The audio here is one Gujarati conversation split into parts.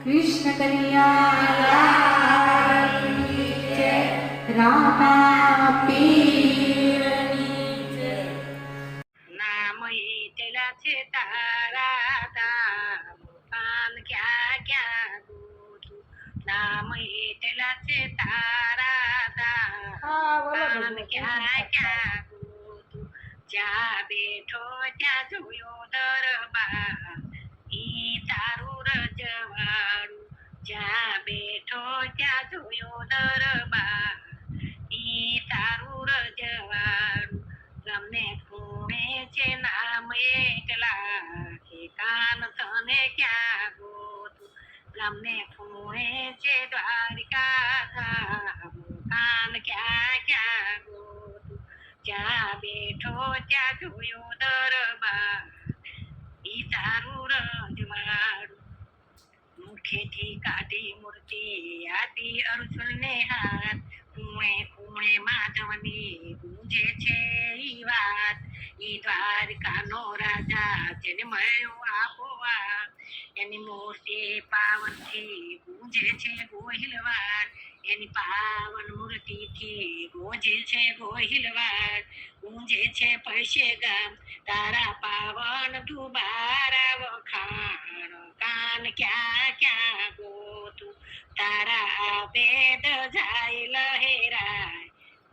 कृष्ण कन्हैया लाल की जय। रामा पीરની જય। નામ હેતલા છે તારા ધામ કાન ક્યાં ક્યાં ગોતું નામ હેતલા છે તારા ધામ કાન ક્યાં ક્યાં ગોતું જ્યાં બેઠો ત્યાં જોયો દરબાર ઈ તારું રજવાડું જ્યાં બેઠો ત્યાં જોયો દરબાર ઈ તારું રજવાડું તમને ખૂણે છે નામ એકલા કે કાન તને ક્યાં ગોતું તમને ખૂણે છે દ્વારિકા ધામ કાન ક્યાં ક્યાં ગોતું જ્યાં બેઠો ત્યાં જોયો દરબાર ઈ તારું રજવાડું મુખેથી કાઢી મૂર્તિ આપી અર્જુનને હાથ ખૂણે ખૂણે માધવની ગુંજે છે ઈ વાત ઈ દ્વારકાનો રાજા જેને મળ્યો આપોઆપ એની મૂર્તિ પાવનથી ગુંજે છે ગોહિલવાડ એની પાવન મૂર્તિથી ગુંજે છે ગોહિલવાડ ગુંજે છે પૈસે ગામ તારા પાવન દુબારા વખાણ કાન ક્યાં ક્યાં ગોતું તારા વેદ જાય લહેરાય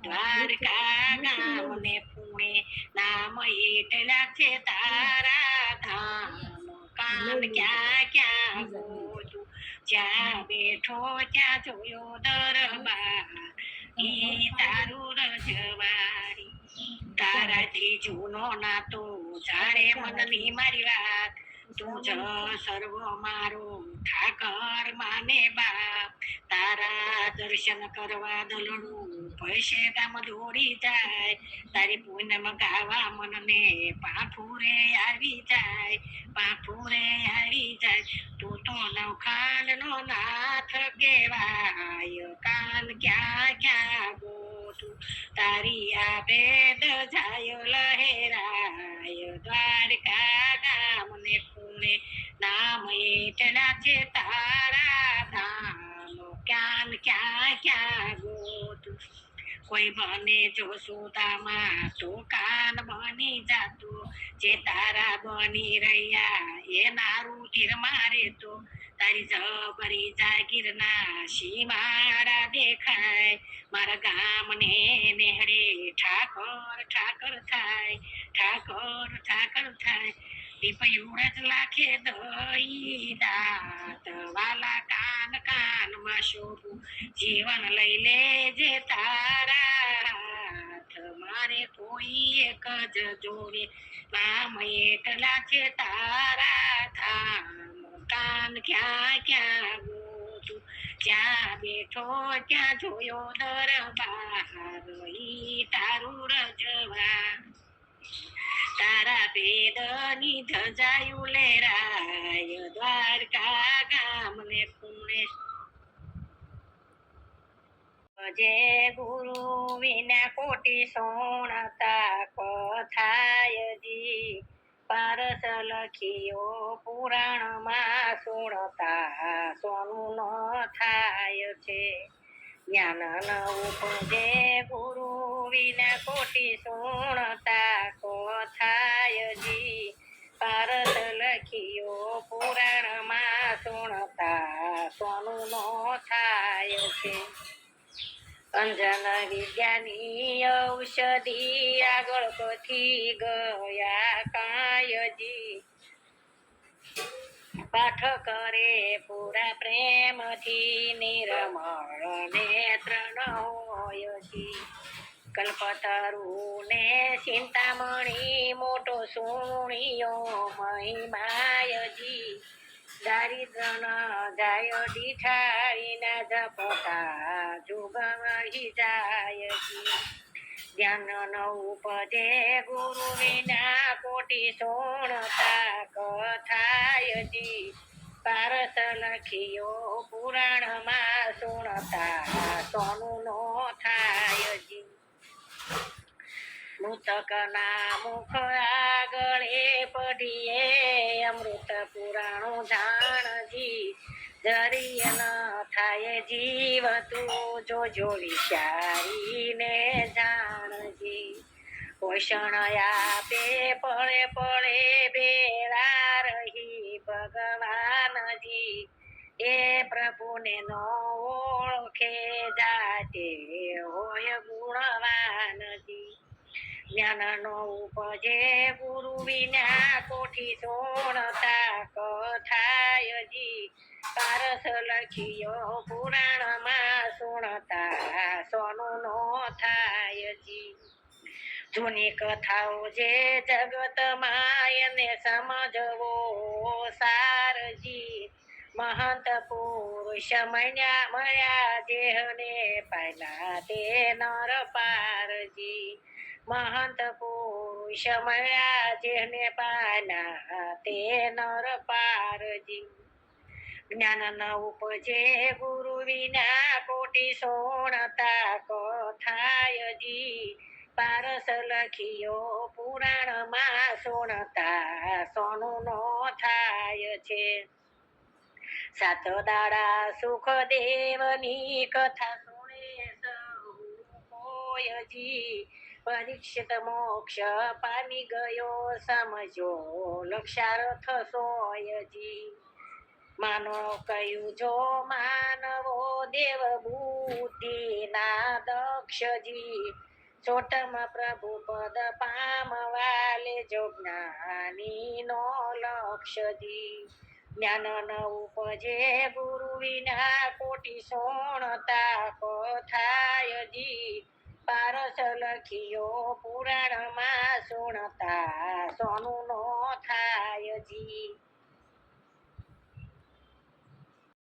દ્વારકા ગામ ને પુણે નામ એટલા છે તારા ધામ કાન ક્યાં ક્યાં ગોતું જ્યાં બેઠો ત્યાં જોયો દરબાર ઈ તારું રજવાડી તારાથી જૂનો નાતો જાણે મનની મારી વાત તું જ સર્વ મારો ઠાકર માને બાપ તારા દર્શન કરવા દલડું પૈસે ગામ દોડી જાય તારી પૂનમ ગાવા મનને પાફુરે આવી જાય પાફુરે આવી જાય તું તો નવખાંડ નો નાથ કહેવાય કાન ક્યાં ક્યાં ગોતું તારી આ વેદ જાય લહેરાય દ્વારકા ગામ ને પુણે નામ એટલા છે તારા ધામ કાન ક્યાં ક્યાં ગોતું કોઈ બને જો સુદામાં તો કાન બની જાતું જે તારા બની રહ્યા એ નારું ઠીર મારે તો તારી જબરી જાગીરના સીમાડા દેખાય મારા ગામને નેહડે ઠાકર ઠાકર થાય ઠાકર ઠાકર થાય પીપયુડ જ લાખે દઈ દાત વાલા કાન કાનમાં શોભું જીવન લઈ લેજે તારા હાથ મારે કોઈ એક જ જોવે નામ એટલા છે તારા ધામ કાન ક્યાં ક્યાં ગોતું જ્યાં બેઠો ત્યાં જોયો દરબાર ઈ તારું રજવા તારા વેદની ધજાયું લેરાય દ્વારકા ગામ ને પુણે જે ગુરુ વિના કોટી સોણતા કથાયજી પારસ લખિયો પુરાણમાં સુણતા સોનું ન થાય છે જ્ઞાન ન ઉપજે ગુરુ વિના કોટી સુણતા કથાયજી પારસ લખિયો પુરાણમાં સુણતા સોનું ન થાય છે અંજન વિદ્યાની ઔષધિ આગળ કથી ગયા કાયજી પાઠ કરે પૂરા પ્રેમથી નિર્મળ નેત્ર ન હોયજી કલ્પતરુ ને ચિંતામણી મોટો સુણિયો મહિમાયજી દારિદ્ર ન જાય દીઠારીના જપતા જુગમહી જાયજી ધ્યાન ન ઉપજે ગુરુ વિના કોટી સોણતા કથાયજી પારસ લખિયો પુરાણમાં સુણતા સોનું નો થાયજી મૃતકના મુખ આગળ પઢીએ અમૃત પુરાણું જાણજી જરીય ન થાય જીવ તું જોજો વિચારીને જાણજી પોષણ આપે પળે પળે બેરા રહી ભગવાનજી એ પ્રભુને નો ઓળખે જાતે હોય ગુણવાનજી જ્ઞાનનો ઉપજે ગુરુ વિના કોઠી સોણતા કથાયજી પારસ લખિયો પુરાણમાં સુણતા સોનું નો થાયજી જૂની કથાઓ જે જગતમાં એને સમજવો સારજી મહંત પુરુષ મળ્યા જેહને પાયલા તે નર પારજી મહંત પુરુષ મળ્યા જેને પાયલા તે નર પારજી જ્ઞાન ન ઉપજે ગુરુ વિના કોટી સોણતા કથાયજી પારસ લખિયો પુરાણમાં સોણતા સોનું નો થાય છે સાત દાડા સુખદેવની કથા સુણે સહુ કોયજી પરીક્ષિત મોક્ષ પામી ગયો સમજો લક્ષાર્થ સોયજી માનો કહ્યું જો માનવો દેવ બુદ્ધિ ના દક્ષજી ચોટમ પ્રભુ પદ પામવાલે જો જ્ઞાની નો લક્ષજી જ્ઞાન ન ઉપજે ગુરુ વિના કોટી સોણતા કથાયજી પારસ લખિયો પુરાણમાં સુણતા સોનું નો થાયજી